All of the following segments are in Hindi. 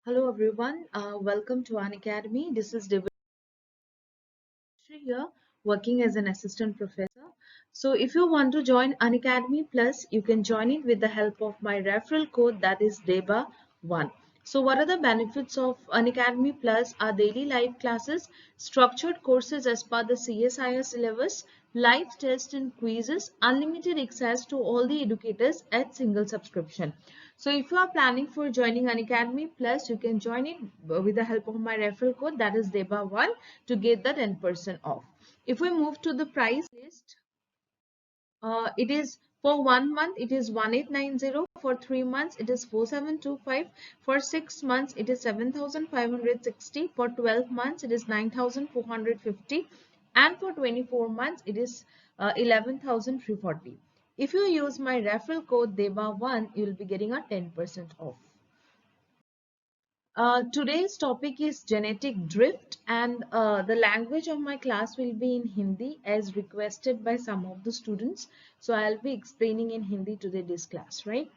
Hello everyone, welcome to Unacademy. This is Devashri here, working as an assistant professor. So if you want to join Unacademy Plus, you can join it with the help of my referral code, that is DEBA1. So what are the benefits of Unacademy Plus? Are daily live classes, structured courses as per the CSIR syllabus, live tests and quizzes, unlimited access to all the educators at single subscription. So if you are planning for joining Unacademy Plus, you can join it with the help of my referral code, that is DEBA1, to get the 10% off. If we move to the price list, it is for 1 month it is 1890, for 3 months it is 4725, for 6 months it is 7560, for 12 months it is 9450, and for 24 months it is 11340. If you use my referral code DEBA1, you will be getting a 10% off. Today's topic is genetic drift, and the language of my class will be in Hindi as requested by some of the students. So I'll be explaining in Hindi today this class, right?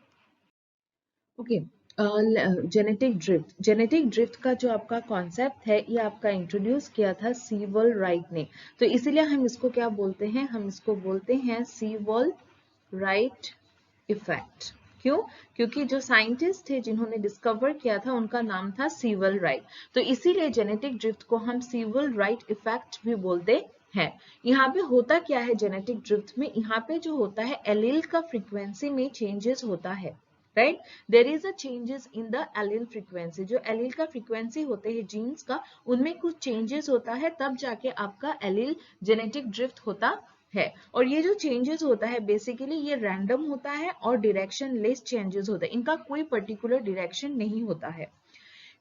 Okay. Genetic drift का जो आपका कॉन्सेप्ट है ये आपका इंट्रोड्यूस किया था सीवल राइट ने, तो इसीलिए हम इसको क्या बोलते हैं, हम इसको बोलते हैं सीवल राइट इफेक्ट। क्यों? क्योंकि जो साइंटिस्ट थे जिन्होंने डिस्कवर किया था उनका नाम था सीवल राइट, तो इसीलिए जेनेटिक ड्रिफ्ट को हम सीवल राइट इफेक्ट भी बोलते हैं। यहाँ पे होता क्या है जेनेटिक ड्रिफ्ट में, यहाँ पे जो होता है एलील का फ्रीक्वेंसी में चेंजेस होता है, right? There is a changes in the allele frequency, जो एलील का फ्रीक्वेंसी होते हैं जीन्स का, उनमें कुछ चेंजेस होता है, तब जाके आपका एलील जेनेटिक ड्रिफ्ट होता है। और ये जो चेंजेस होता है बेसिकली ये रैंडम होता है और डायरेक्शन लेस चेंजेस होता है, इनका कोई पर्टिकुलर डायरेक्शन नहीं होता है।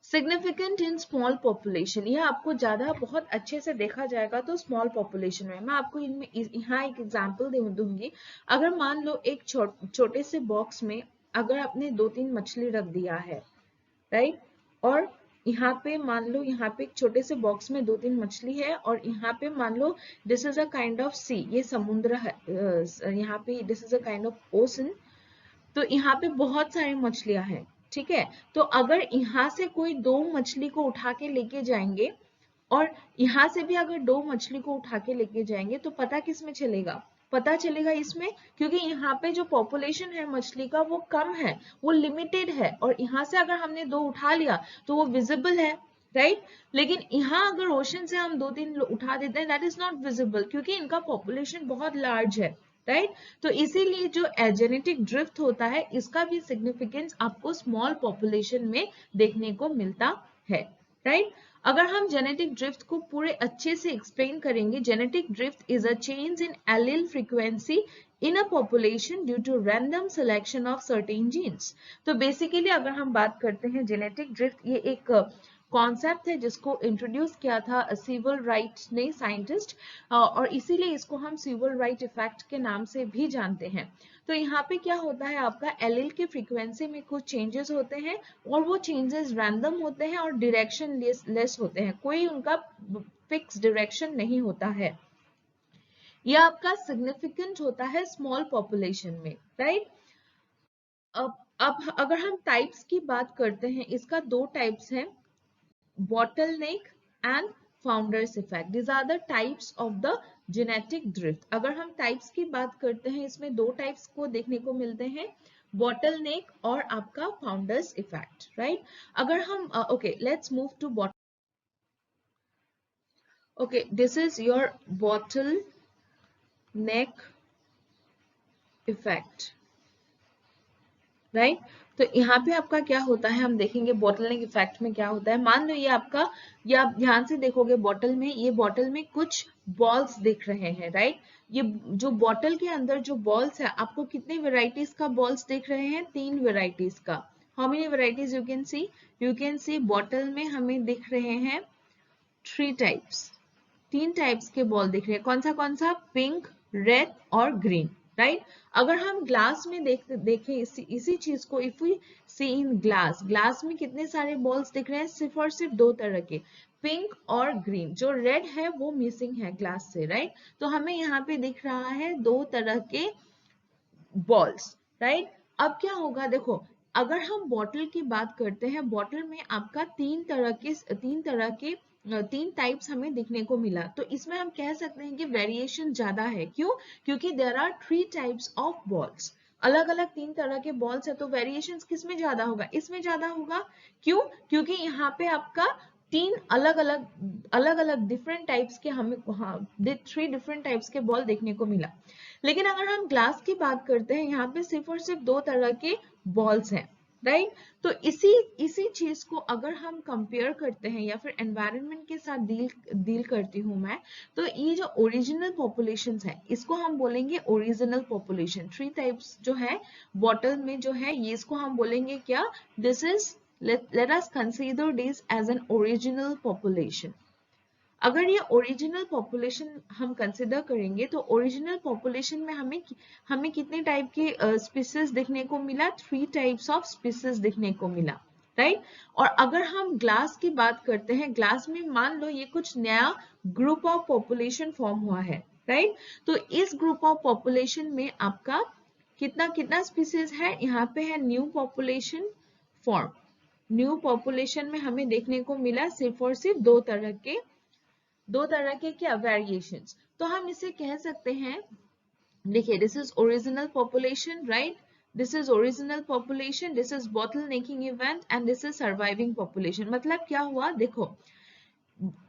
सिग्निफिकेंट इन स्मॉल पॉपुलेशन, यह आपको ज्यादा बहुत अच्छे से देखा जाएगा तो स्मॉल पॉपुलेशन में। मैं आपको इनमें यहाँ एक एग्जांपल दूंगी। अगर मान लो एक छोटे से बॉक्स में अगर आपने 2-3 मछली रख दिया है, राइट, और यहाँ पे मान लो यहाँ पे एक छोटे से बॉक्स में 2-3 मछली है, और यहाँ पे मान लो this is a kind of sea, ये समुद्र है, यहाँ पे this is a kind of ocean, तो यहाँ पे बहुत सारी मछलियां हैं, ठीक है। तो अगर यहाँ से कोई 2 मछली को उठा के लेके जाएंगे और यहाँ से भी अगर 2 मछली को उठा के लेके जाएंगे तो पता किस में चलेगा, पता चलेगा इसमें, क्योंकि यहाँ पे जो पॉपुलेशन है मछली का वो कम है, वो लिमिटेड है, और यहाँ से अगर हमने 2 उठा लिया तो वो विजिबल है, राइट। लेकिन यहाँ अगर ओशन से हम 2-3 उठा देते हैं दैट इज नॉट विजिबल, क्योंकि इनका पॉपुलेशन बहुत लार्ज है, राइट। तो इसीलिए जो जेनेटिक ड्रिफ्ट होता है इसका भी सिग्निफिकेंस आपको स्मॉल पॉपुलेशन में देखने को मिलता है, राइट। अगर हम जेनेटिक ड्रिफ्ट को पूरे अच्छे से एक्सप्लेन करेंगे, genetic drift is a change in allele frequency in a population due to random selection of certain genes। तो बेसिकली अगर हम बात करते हैं जेनेटिक ड्रिफ्ट, ये एक कॉन्सेप्ट है जिसको इंट्रोड्यूस किया था सीवल राइट ने, साइंटिस्ट, और इसीलिए इसको हम सीवल राइट इफेक्ट के नाम से भी जानते हैं। तो यहाँ पे क्या होता है, आपका एलील के फ्रीक्वेंसी में कुछ चेंजेस होते हैं और वो चेंजेस रैंडम होते हैं और डायरेक्शन लेस होते हैं, कोई उनका फिक्स डायरेक्शन नहीं होता है। यह आपका सिग्निफिकेंट होता है स्मॉल पॉपुलेशन में, राइट। अब अगर हम टाइप्स की बात करते हैं, इसका 2 टाइप्स हैं, bottleneck and founders effect। These are the types of the genetic drift। अगर हम टाइप्स की बात करते हैं इसमें 2 टाइप्स को देखने को मिलते हैं, bottleneck और आपका founders effect, राइट। अगर हम okay let's move to okay this is your bottleneck effect, right. तो यहाँ पे आपका क्या होता है, हम देखेंगे बॉटलनेक इफेक्ट में क्या होता है। मान लो ये आपका, ये आप ध्यान से देखोगे बॉटल में, ये बॉटल में कुछ बॉल्स दिख रहे हैं, राइट। ये जो बॉटल के अंदर जो बॉल्स है, आपको कितने वेराइटीज का बॉल्स दिख रहे हैं, 3 वेराइटीज का। How many varieties you can see, you can see bottle में हमें दिख रहे हैं 3 टाइप्स, 3 टाइप्स के बॉल दिख रहे हैं। कौन सा, पिंक, रेड और ग्रीन, राइट। अगर हम ग्लास में देखें इसी चीज को, if we see in glass, glass में कितने सारे बॉल्स दिख रहे हैं, सिर्फ और सिर्फ 2 तरह के, पिंक और ग्रीन। जो रेड है वो मिसिंग है ग्लास से, राइट। तो हमें यहाँ पे दिख रहा है 2 तरह के बॉल्स, राइट। अब क्या होगा, देखो अगर हम बॉटल की बात करते हैं, बॉटल में आपका तीन टाइप्स हमें दिखने को मिला, तो इसमें हम कह सकते हैं कि वेरिएशन ज्यादा है। क्यों? क्योंकि there are 3 types of balls, अलग अलग 3 तरह के बॉल्स है, तो वेरिएशन किस में ज्यादा होगा? इसमें ज्यादा होगा। क्यों? क्योंकि यहाँ पे आपका अलग अलग डिफरेंट टाइप्स के हमें 3 डिफरेंट टाइप्स के बॉल देखने को मिला। लेकिन अगर हम ग्लास की बात करते हैं, यहाँ पे सिर्फ और सिर्फ 2 तरह के बॉल्स हैं, राइट? तो इसी चीज को अगर हम कंपेयर करते हैं या फिर एनवायरनमेंट के साथ डील करती हूँ मैं, तो ये जो ओरिजिनल पॉपुलेशंस है, इसको हम बोलेंगे ओरिजिनल पॉपुलेशन। 3 टाइप्स जो है बॉटल में जो है, ये इसको हम बोलेंगे क्या? This is let us consider this as an original population. अगर ये ओरिजिनल पॉपुलेशन हम कंसिडर करेंगे, तो ओरिजिनल पॉपुलेशन में हमें कितने टाइप के स्पीसीज देखने को मिला? 3 टाइप्स ऑफ स्पीसीज देखने को मिला, राइट? और अगर हम ग्लास की बात करते हैं, ग्लास में मान लो ये कुछ नया ग्रुप ऑफ पॉपुलेशन फॉर्म हुआ है, राइट? तो इस ग्रुप ऑफ पॉपुलेशन में आपका कितना कितना स्पीसीज है? यहाँ पे है new population form. New population में हमें देखने को मिला सिर्फ और सिर्फ दो तरह के क्या? वेरिएशंस। तो हम इसे कह सकते हैं, देखिए, this is original population, right? This is original population, this is bottle necking event and this is surviving population. मतलब क्या हुआ? देखो,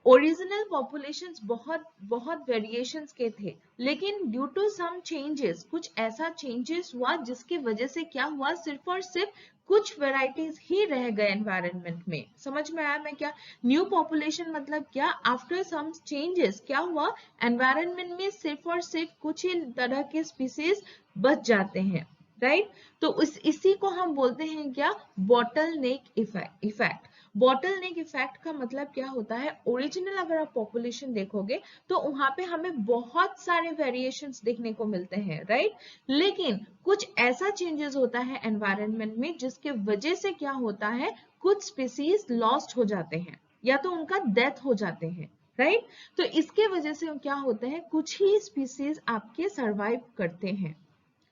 ओरिजिनल पॉपुलेशंस बहुत वेरिएशंस के थे, लेकिन ड्यू टू सम चेंजेस, कुछ ऐसा चेंजेस हुआ जिसकी वजह से क्या हुआ? सिर्फ और सिर्फ कुछ वेराइटीज ही रह गए एनवायरनमेंट में। समझ में आया मैं क्या? न्यू पॉपुलेशन मतलब क्या? आफ्टर सम चेंजेस क्या हुआ? एनवायरनमेंट में सिर्फ और सिर्फ कुछ ही तरह के स्पीसीज बच जाते हैं, राइट? तो इसी को हम बोलते हैं क्या? बॉटल नेक इफेक्ट। बॉटल नेक इफेक्ट का मतलब क्या होता है? ओरिजिनल अगर आप पॉपुलेशन देखोगे, तो वहां पे हमें बहुत सारे वेरिएशंस देखने को मिलते हैं, राइट? लेकिन कुछ ऐसा चेंजेस होता है एनवायरनमेंट में जिसके वजह से क्या होता है? कुछ स्पीसीज लॉस्ट हो जाते हैं या तो उनका डेथ हो जाते हैं, राइट? तो इसके वजह से क्या होता है? कुछ ही स्पीसीज आपके सर्वाइव करते हैं,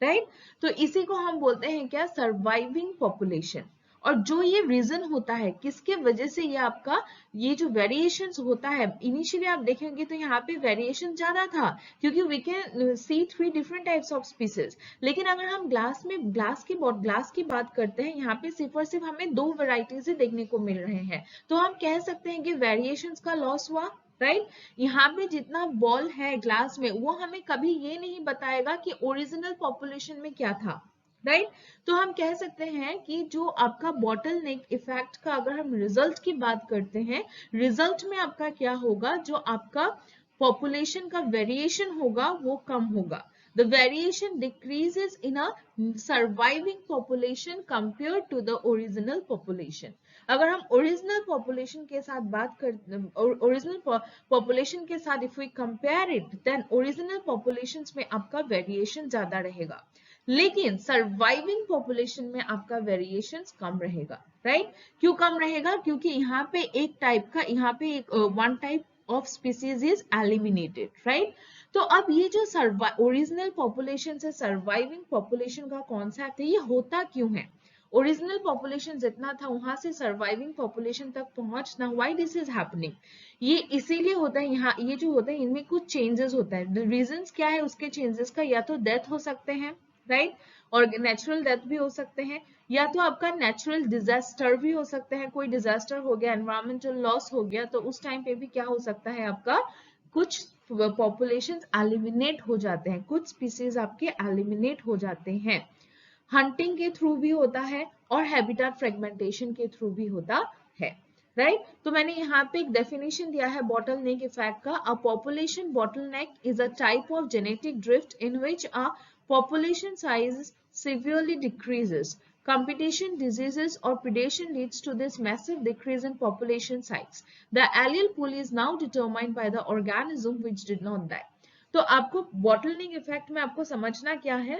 राइट? तो इसी को हम बोलते हैं क्या? Surviving population. और जो ये रीजन होता है, किसके वजह से ये आपका ये जो वेरिएशंस होता है, इनिशियली आप देखेंगे तो यहाँ पे वेरिएशन ज्यादा था, क्योंकि we can see 3 different types of species. लेकिन अगर हम ग्लास की बात करते हैं, यहाँ पे सिर्फ और सिर्फ हमें 2 वेराइटीज ही देखने को मिल रहे हैं, तो हम कह सकते हैं कि वेरिएशंस का लॉस हुआ, राइट? यहाँ पे जितना बॉल है ग्लास में, वो हमें कभी ये नहीं बताएगा कि ओरिजिनल पॉपुलेशन में क्या था, राइट? तो हम कह सकते हैं कि जो आपका बॉटल नेक इफेक्ट का अगर हम रिजल्ट की बात करते हैं, रिजल्ट में आपका क्या होगा? जो आपका पॉपुलेशन का वेरिएशन होगा वो कम होगा। The variation decreases in a surviving population compared to the original population. अगर हम ओरिजिनल पॉपुलेशन के साथ बात कर ओरिजिनल पॉपुलेशन के साथ if we compare it, then original populations में आपका वेरिएशन ज्यादा रहेगा, लेकिन सर्वाइविंग पॉपुलेशन में आपका वेरिएशन कम रहेगा, राइट? क्यों कम रहेगा? क्योंकि यहाँ पे एक one type of species is eliminated, right? तो अब ये जो ओरिजिनल पॉपुलेशन से सर्वाइविंग पॉपुलेशन का कॉन्सेप्ट है, ये होता क्यों है? ओरिजिनल पॉपुलेशन जितना था वहां से सर्वाइविंग पॉपुलेशन तक पहुंचना, व्हाई दिस इज हैपनिंग? ये इसीलिए होता है, यहाँ ये जो होता है इनमें कुछ चेंजेस होता है। रीजंस क्या है उसके चेंजेस का? या तो डेथ हो सकते हैं, राइट? और नेचुरल डेथ भी हो सकते हैं, या तो आपका नेचुरल डिजास्टर भी हो सकते हैं। कोई डिजास्टर हो गया, एनवायरमेंटल लॉस हो गया, तो उस टाइम पे भी क्या हो सकता है? आपका कुछ पॉपुलेशन एलिमिनेट हो जाते हैं, कुछ स्पीसीज आपके एलिमिनेट हो जाते हैं। हंटिंग के थ्रू भी होता है और हैबिटेट फ्रेगमेंटेशन के थ्रू भी होता है, राइट? तो मैंने यहाँ पे एक डेफिनेशन दिया है बॉटल नेक इफेक्ट का। A population bottle neck is a type of genetic drift in which a population size severely decreases. Competition, diseases or predation leads to this massive decrease in population size. The allele pool is now determined by the organism which did not die. तो आपको bottleneck effect में आपको समझना क्या है?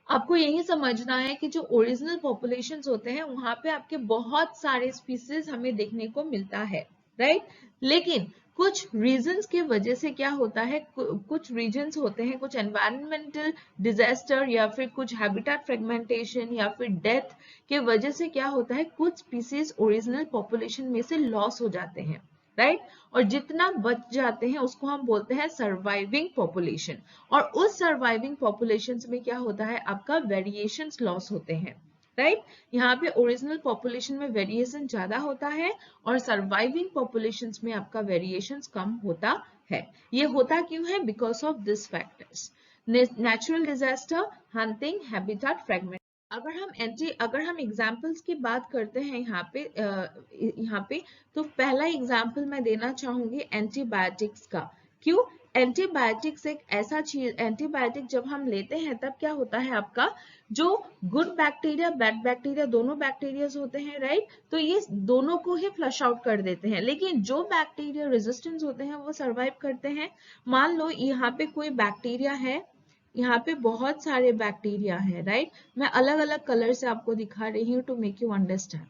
आपको यही समझना है कि जो ओरिजिनल पॉपुलेशंस होते हैं वहां पे आपके बहुत सारे स्पीसीज हमें देखने को मिलता है, राइट। लेकिन कुछ रीजंस के वजह से क्या होता है, कुछ रीजंस होते हैं, कुछ एनवायरमेंटल डिजास्टर या फिर कुछ हैबिटेट फ्रेगमेंटेशन या फिर डेथ के वजह से क्या होता है, कुछ स्पीसीज ओरिजिनल पॉपुलेशन में से लॉस हो जाते हैं, राइट। और जितना बच जाते हैं उसको हम बोलते हैं सर्वाइविंग पॉपुलेशन। और उस सर्वाइविंग पॉपुलेशन में क्या होता है, आपका वेरिएशंस लॉस होते हैं, राइट। यहाँ पे ओरिजिनल पॉपुलेशन में वेरिएशन ज्यादा होता है और सर्वाइविंग पॉपुलेशंस में आपका वेरिएशंस कम होता है। ये होता क्यों है, because of this factors, natural disaster, hunting, habitat fragment. अगर हम एग्जांपल्स की बात करते हैं यहाँ पे तो पहला एग्जांपल मैं देना चाहूंगी एंटीबायोटिक्स का। क्यों, एंटीबायोटिक्स एक ऐसा चीज, एंटीबायोटिक जब हम लेते हैं तब क्या होता है, आपका जो गुड बैक्टीरिया बैड बैक्टीरिया दोनों बैक्टीरियाज होते हैं, राइट। तो ये दोनों को ही फ्लश आउट कर देते हैं, लेकिन जो बैक्टीरिया रेजिस्टेंस होते हैं वो सरवाइव करते हैं। मान लो यहाँ पे कोई बैक्टीरिया है, यहाँ पे बहुत सारे बैक्टीरिया हैं, राइट। मैं अलग अलग कलर से आपको दिखा रही हूँ to make you understand,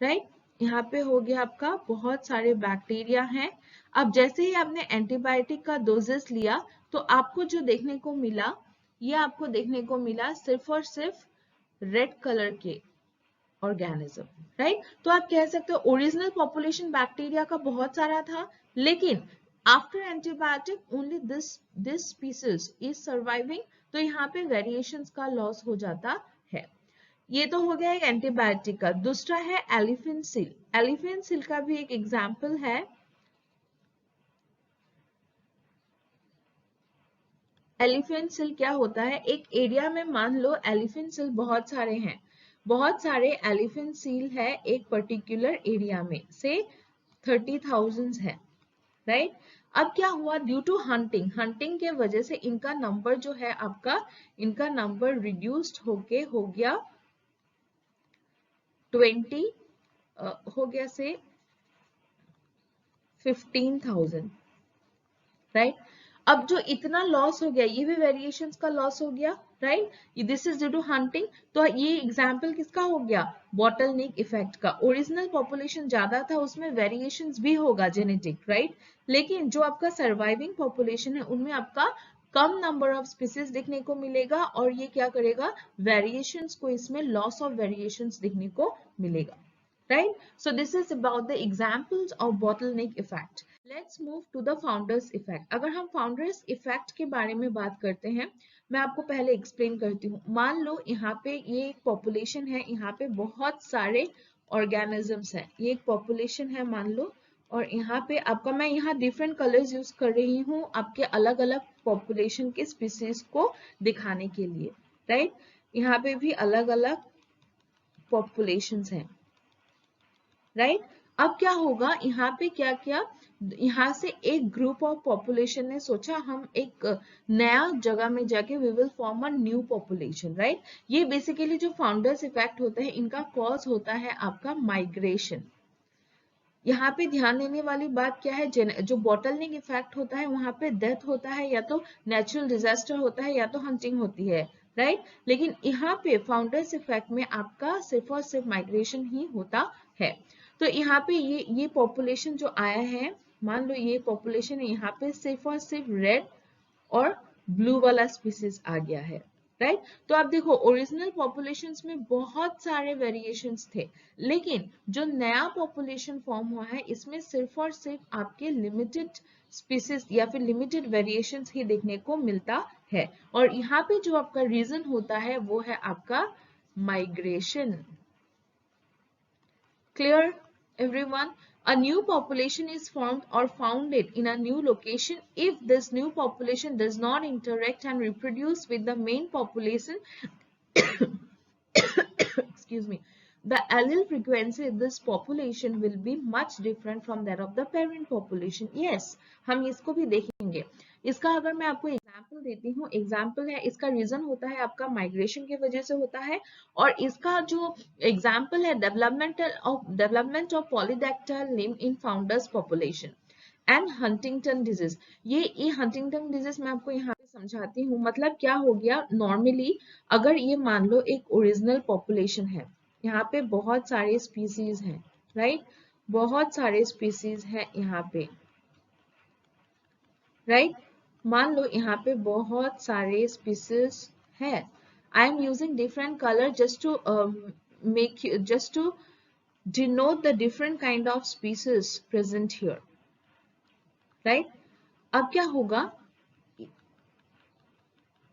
right. यहाँ पे हो गया आपका बहुत सारे बैक्टीरिया हैं। अब जैसे ही आपने एंटीबायोटिक का डोजेस लिया तो आपको जो देखने को मिला, ये आपको देखने को मिला सिर्फ और सिर्फ रेड कलर के ऑर्गेनिज्म, राइट। तो आप कह सकते हो ओरिजिनल पॉपुलेशन बैक्टीरिया का बहुत सारा था, लेकिन after antibiotic only this species is surviving. तो यहाँ पे वेरिएशंस का लॉस हो जाता है। ये तो हो गया एक एंटीबायोटिक का। दूसरा है एलिफेंसिल। एलिफेंसिल का भी एक एग्जाम्पल है। एलिफेंसिल क्या होता है, एक एरिया में मान लो एलिफेंसिल बहुत सारे हैं, बहुत सारे एलिफेंसिल है एक पर्टिकुलर एरिया में से 30,000 है, राइट। अब क्या हुआ, ड्यू टू हंटिंग, हंटिंग के वजह से इनका नंबर जो है आपका, इनका नंबर रिड्यूस्ड होके हो गया 20, हो गया से 15,000, राइट। अब जो इतना लॉस हो गया, ये भी वेरिएशंस का लॉस हो गया, right. This is due to hunting. तो ये एग्जांपल किसका हो गया, बॉटलनेक इफेक्ट का। ओरिजिनल पॉपुलेशन ज्यादा था, उसमें वेरिएशंस भी होगा जेनेटिक, राइट। लेकिन जो आपका सर्वाइविंग पॉपुलेशन है उनमें आपका कम नंबर ऑफ स्पीसीज देखने को मिलेगा और ये क्या करेगा, वेरिएशंस को, इसमें लॉस ऑफ वेरिएशंस देखने को मिलेगा, right? So this is about the examples of bottleneck effect. Let's move to the founders effect. अगर हम founders effect के बारे में बात करते हैं, मैं आपको पहले एक्सप्लेन करती हूँ। मान लो यहाँ पे ये एक पॉपुलेशन है, यहाँ पे बहुत सारे ऑर्गेनिजम्स हैं, ये एक पॉपुलेशन है मान लो, और यहाँ पे आपका, मैं यहाँ डिफरेंट कलर्स यूज कर रही हूँ आपके अलग अलग पॉपुलेशन के स्पीसीज को दिखाने के लिए, राइट। यहाँ पे भी अलग अलग पॉपुलेशंस हैं, राइट। अब क्या होगा, यहाँ पे क्या किया, यहाँ से एक ग्रुप ऑफ पॉपुलेशन ने सोचा हम एक नया जगह में जाके we will form a new population, right. ये बेसिकली जो फाउंडर्स इफेक्ट होता है, इनका कॉज होता है आपका माइग्रेशन। यहाँ पे ध्यान देने वाली बात क्या है, जो बॉटलनेक इफेक्ट होता है वहां पे डेथ होता है, या तो नेचुरल डिजास्टर होता है, या तो हंटिंग होती है, राइट। लेकिन यहाँ पे फाउंडर्स इफेक्ट में आपका सिर्फ और सिर्फ माइग्रेशन ही होता है। तो यहाँ पे ये पॉपुलेशन जो आया है, मान लो ये पॉपुलेशन है, यहाँ पे सिर्फ और सिर्फ रेड और ब्लू वाला स्पीसीज आ गया है, राइट। तो आप देखो ओरिजिनल पॉपुलेशंस में बहुत सारे वेरिएशंस थे, लेकिन जो नया पॉपुलेशन फॉर्म हुआ है इसमें सिर्फ और सिर्फ आपके लिमिटेड स्पीसीज या फिर लिमिटेड वेरिएशंस ही देखने को मिलता है। और यहाँ पे जो आपका रीजन होता है वो है आपका migration. Clear, everyone? A new population is formed or founded in a new location if this new population does not interact and reproduce with the main population. Excuse me. The allele frequency of this population will be much different from that of the parent population. Yes, हम इसको भी देखेंगे। इसका अगर मैं आपको एग्जाम्पल देती हूँ, एग्जाम्पल है, इसका रीजन होता है आपका माइग्रेशन की वजह से होता है, और इसका जो एग्जाम्पल है development of polydactyl limb in founders population and Huntington disease. ये हंटिंगटन डिजीज मैं आपको यहाँ पे समझाती हूँ। मतलब क्या हो गया, नॉर्मली अगर ये मान लो एक ओरिजिनल पॉपुलेशन है, यहाँ पे बहुत सारे स्पीसीज हैं, राइट, बहुत सारे स्पीसीज हैं यहाँ पे, राइट मान लो यहाँ पे बहुत सारे स्पीसीज है. I am using different colour just to make you, just to denote the different kind of species present here, right? अब क्या होगा,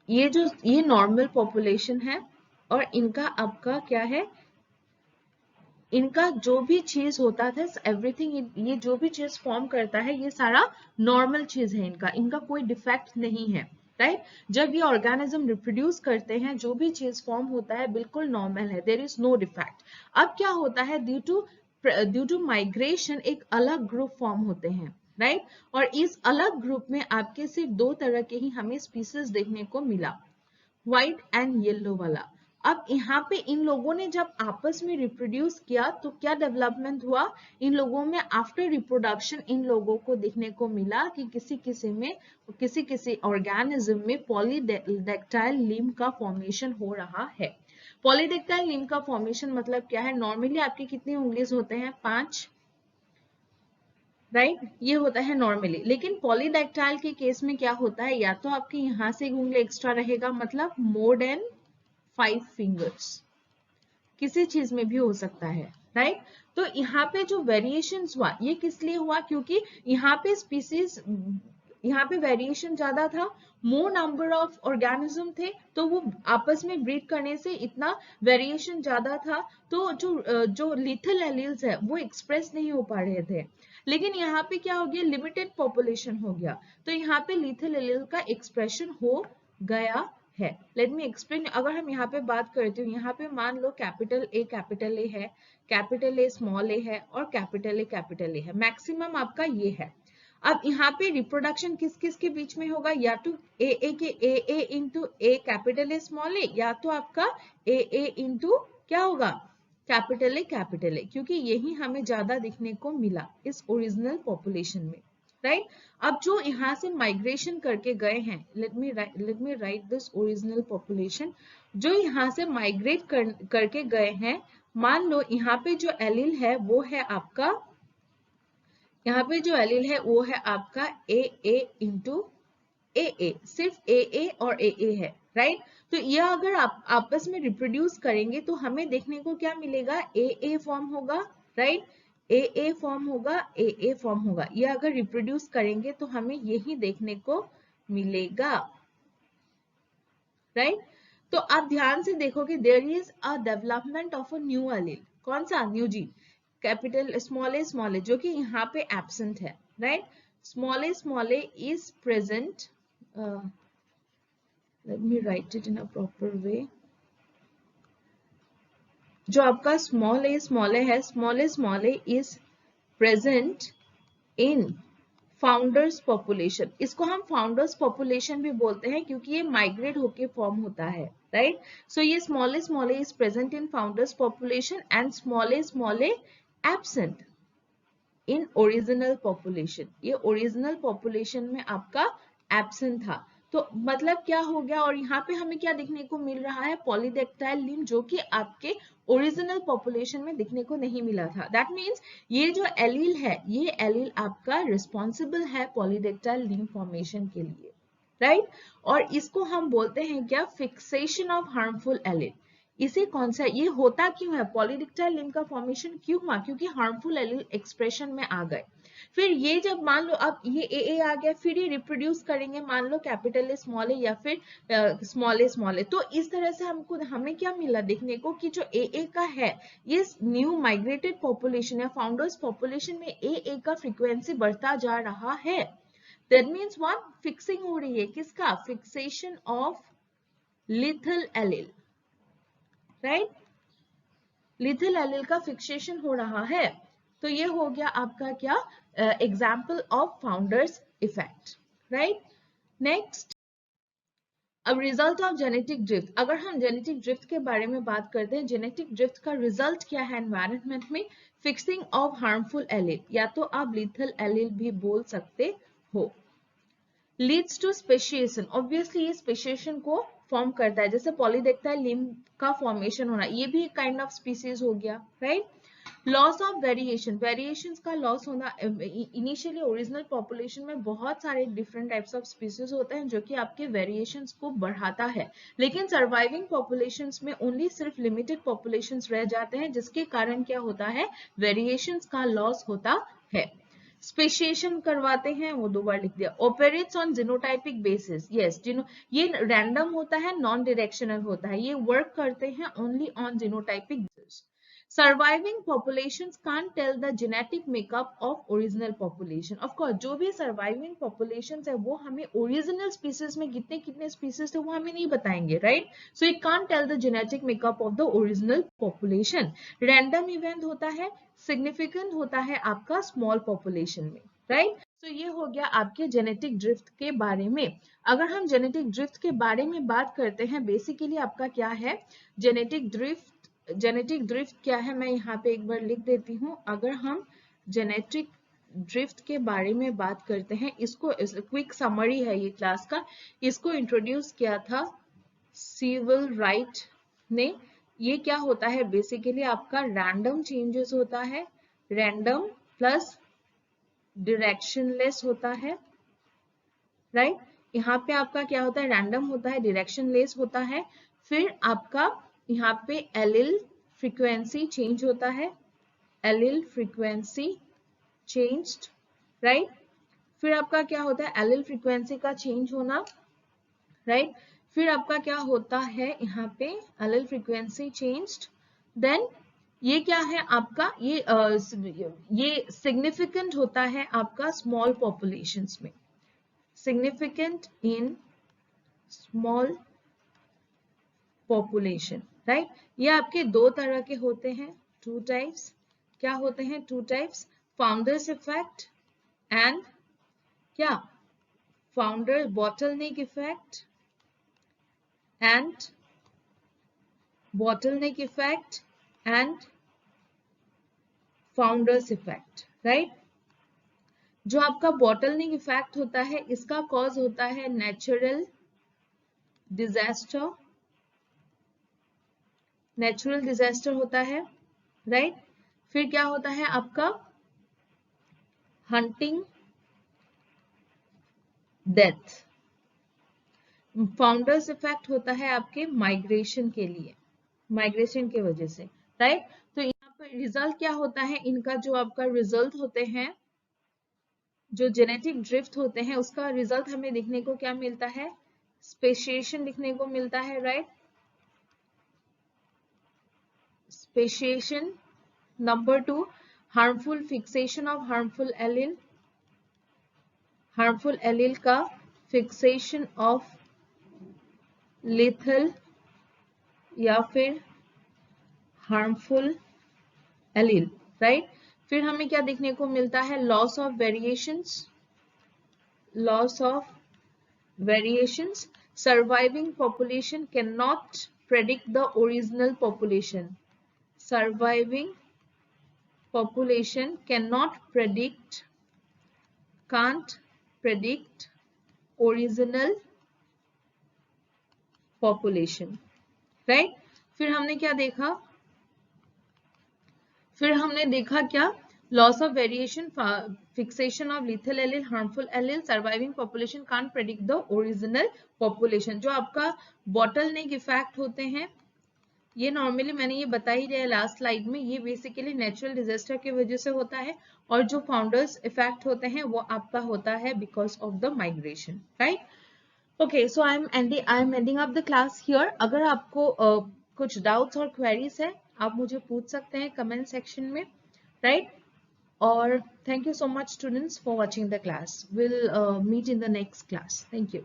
ये नॉर्मल पॉपुलेशन है और इनका आपका क्या है, इनका जो भी चीज होता था एवरीथिंग, ये जो भी चीज फॉर्म करता है ये सारा नॉर्मल चीज है, इनका कोई डिफेक्ट नहीं है, राइट जब ये ऑर्गेनिज्म रिप्रोड्यूस करते हैं जो भी चीज फॉर्म होता है बिल्कुल नॉर्मल है, देयर इज नो डिफेक्ट. अब क्या होता है, ड्यू टू माइग्रेशन एक अलग ग्रुप फॉर्म होते हैं, राइट और इस अलग ग्रुप में आपके सिर्फ दो तरह के ही हमें स्पीसीज देखने को मिला, व्हाइट एंड येलो वाला. अब यहाँ पे इन लोगों ने जब आपस में रिप्रोड्यूस किया तो क्या डेवलपमेंट हुआ, इन लोगों में आफ्टर रिप्रोडक्शन इन लोगों को देखने को मिला कि किसी किसी ऑर्गेनिज्म में पॉलीडेक्टाइल लिम्ब का फॉर्मेशन हो रहा है. पॉलीडेक्टाइल लिम्ब का फॉर्मेशन मतलब क्या है, नॉर्मली आपके कितनी उंगलीज होते हैं, 5, राइट ये होता है नॉर्मली, लेकिन पॉलीडेक्टाइल के केस में क्या होता है, या तो आपके यहाँ से एक उंगली एक्स्ट्रा रहेगा मतलब मोर देन 5 फिंगर्स, किसी चीज में भी हो सकता है, राइट तो यहाँ पे जो वेरिएशंस हुआ ये किस लिए हुआ, क्योंकि यहाँ पे वेरिएशन ज्यादा था, मोर नंबर ऑफ ऑर्गेनिज्म थे तो वो आपस में ब्रीड करने से इतना वेरिएशन ज्यादा था, तो जो लिथल एलील्स है वो एक्सप्रेस नहीं हो पा रहे थे. लेकिन यहाँ पे क्या हो गया, लिमिटेड पॉपुलेशन हो गया तो यहाँ पे लिथल एलील का एक्सप्रेशन हो गया है. Let me explain. अगर हम यहाँ पे बात करते हो, यहाँ पे मान लो कैपिटल ए है, कैपिटल ए स्मॉल ए है और कैपिटल ए है, मैक्सिमम आपका ये है. अब यहाँ पे रिप्रोडक्शन किस किस के बीच में होगा, या तो A into A capital A small A, या तो आपका ए इंटू क्या होगा कैपिटल ए, क्योंकि यही हमें ज्यादा दिखने को मिला इस ओरिजिनल पॉपुलेशन में, राइट अब जो यहाँ से माइग्रेशन करके गए हैं, let me right this original population, जो यहाँ से माइग्रेट करके गए हैं, मान लो यहाँ पे जो एलील है वो है आपका, यहाँ पे जो एलील है वो है आपका ए इंटू ए, सिर्फ ए और ए है, राइट तो ये अगर आप आपस में रिप्रोड्यूस करेंगे तो हमें देखने को क्या मिलेगा, ए फॉर्म होगा, राइट ए फॉर्म होगा, ए फॉर्म होगा, ये अगर रिप्रोड्यूस करेंगे तो हमें यही देखने को मिलेगा, राइट तो आप ध्यान से देखोगे there is a development of a new allele, कौन सा new G, capital small A जो कि यहाँ पे एब्सेंट है, right small A is present, let me write it in a proper way. जो आपका स्मॉल ए है, small A is present in founders population, इसको हम फाउंडर्स पॉपुलेशन भी बोलते हैं क्योंकि ये माइग्रेट होके फॉर्म होता है, राइट सो ये small A is present in founders population and small A absent in original population, ये ओरिजिनल पॉपुलेशन में आपका एब्सेंट था. तो मतलब क्या हो गया, और यहाँ पे हमें क्या देखने को मिल रहा है, पॉलीडेक्टाइल लिम्ब जो कि आपके ओरिजिनल पॉपुलेशन में दिखने को नहीं मिला था. दैट मीन्स ये जो एलील है, ये एलील आपका रिस्पॉन्सिबल है पॉलीडेक्टाइल लिम्ब फॉर्मेशन के लिए, राइट और इसको हम बोलते हैं क्या, फिक्सेशन ऑफ हार्मफुल एलील. इसे कौन सा, ये होता क्यों है, पॉलीडेक्टाइल लिम्ब का फॉर्मेशन क्यों हुआ, क्योंकि हार्मफुल एलील एक्सप्रेशन में आ गए. फिर ये जब मान लो अब ये ए आ गया, फिर ये रिप्रोड्यूस करेंगे मान लो कैपिटल ए स्मॉल ए या फिर स्मॉल ए, तो इस तरह से हमें क्या मिला देखने को कि जो ए का है, ये न्यू माइग्रेटेड पॉपुलेशन या फाउंडर्स पॉपुलेशन में ए का फ्रीक्वेंसी बढ़ता जा रहा है. दैट मीन्स व्हाट, फिक्सिंग हो रही है, किसका, fixation of lethal allele, right lethal allele का फिक्सेशन हो रहा है. तो ये हो गया आपका क्या, example of founders effect, right. Next, अब रिजल्ट ऑफ जेनेटिक ड्रिफ्ट. अगर हम जेनेटिक ड्रिफ्ट के बारे में बात करते हैं, जेनेटिक ड्रिफ्ट का रिजल्ट क्या है एनवायरनमेंट में, फिक्सिंग ऑफ हार्मफुल एलील, या तो आप लिथल एलील भी बोल सकते हो. लीड्स टू स्पेशिएशन, ऑब्वियसली ये स्पेशिएशन को फॉर्म करता है, जैसे पॉलीडेक्टाइल लिम्ब का फॉर्मेशन होना, ये भी एक काइंड ऑफ स्पीसीज हो गया, right loss of variation, variations का लॉस होना। इनिशियली ओरिजिनल पॉपुलेशन में बहुत सारे डिफरेंट टाइप्स ऑफ स्पीसीज होते हैं जो कि आपके वेरिएशंस को बढ़ाता है, लेकिन सर्वाइविंग पॉपुलेशंस में ओनली सिर्फ लिमिटेड पॉपुलेशंस रह जाते हैं, जिसके कारण क्या होता है, वेरिएशंस का लॉस होता है। स्पेशिएशन करवाते हैं, वो 2 बार लिख दिया। Operates on genotypic basis, yes, ये रैंडम होता है, नॉन डायरेक्शनल होता है, ये वर्क करते हैं only on genotypic basis. Surviving populations can't tell the genetic makeup of original population. Of course, जो भी surviving populations है वो हमें original species में कितने कितने species थे वो हमें नहीं बताएंगे, right? So it can't tell the genetic makeup of the original population. Random event होता है, significant होता है आपका small population में, right? तो ये हो गया आपके जेनेटिक ड्रिफ्ट के बारे में। अगर हम जेनेटिक ड्रिफ्ट के बारे में बात करते हैं, बेसिकली आपका क्या है जेनेटिक ड्रिफ्ट, जेनेटिक ड्रिफ्ट क्या है मैं यहाँ पे एक बार लिख देती हूँ। अगर हम जेनेटिक ड्रिफ्ट के बारे में बात करते हैं, इसको क्विक समरी है ये क्लास का, इसको इंट्रोड्यूस किया था सीवल राइट ने। ये क्या होता है, बेसिकली आपका रैंडम चेंजेस होता है, रैंडम प्लस डायरेक्शनलेस होता है, राइट? यहाँ पे आपका क्या होता है, रैंडम होता है, डायरेक्शनलेस होता है, फिर आपका यहाँ पे एलिल फ्रीक्वेंसी चेंज होता है, एलिल फ्रीक्वेंसी चेंज्ड, राइट? फिर आपका क्या होता है, एलिल फ्रीक्वेंसी का चेंज होना, राइट? फिर आपका क्या होता है यहाँ पे एलिल फ्रीक्वेंसी चेंज्ड, देन ये क्या है आपका, ये सिग्निफिकेंट होता है आपका स्मॉल पॉपुलेशंस में, significant in small population, right? ये आपके 2 तरह के होते हैं, 2 टाइप्स। क्या होते हैं 2 टाइप्स, फाउंडर्स इफेक्ट एंड क्या, founder bottleneck effect and bottleneck effect and founders effect, right? जो आपका बॉटलनेक इफेक्ट होता है, इसका कॉज होता है नेचुरल डिजास्टर, नेचुरल डिजास्टर होता है, राइट? फिर क्या होता है आपका हंटिंग डेथ। फाउंडर्स इफेक्ट होता है आपके माइग्रेशन के लिए, माइग्रेशन के वजह से, राइट? तो यहाँ पर रिजल्ट क्या होता है इनका, जो आपका रिजल्ट होते हैं, जो जेनेटिक ड्रिफ्ट होते हैं, उसका रिजल्ट हमें देखने को क्या मिलता है, स्पेशिएशन दिखने को मिलता है, right? Speciation. Number 2, harmful fixation of harmful allele, harmful allele का फिक्सेशन ऑफ लेथल या फिर हार्मफुल एलील, राइट? फिर हमें क्या देखने को मिलता है, loss of variations, loss of variations. Surviving population can not predict the original population, surviving population cannot predict, can't predict original population, right? फिर हमने क्या देखा, फिर हमने देखा क्या, loss of variation, fixation of lethal allele, harmful allele, surviving population can't predict the original population. जो आपका बॉटलनेक इफेक्ट होते हैं, ये नॉर्मली मैंने ये बता ही दिया लास्ट स्लाइड में, ये बेसिकली नेचुरल डिजास्टर की वजह से होता है, और जो फाउंडर्स इफेक्ट होते हैं वो आपका होता है because of the migration, right? Okay, so I am ending up the class here. अगर आपको कुछ डाउट्स और क्वेरीज है, आप मुझे पूछ सकते हैं कमेंट सेक्शन में, राइट? और thank you so much students for watching the class. Will meet in the next class. Thank you.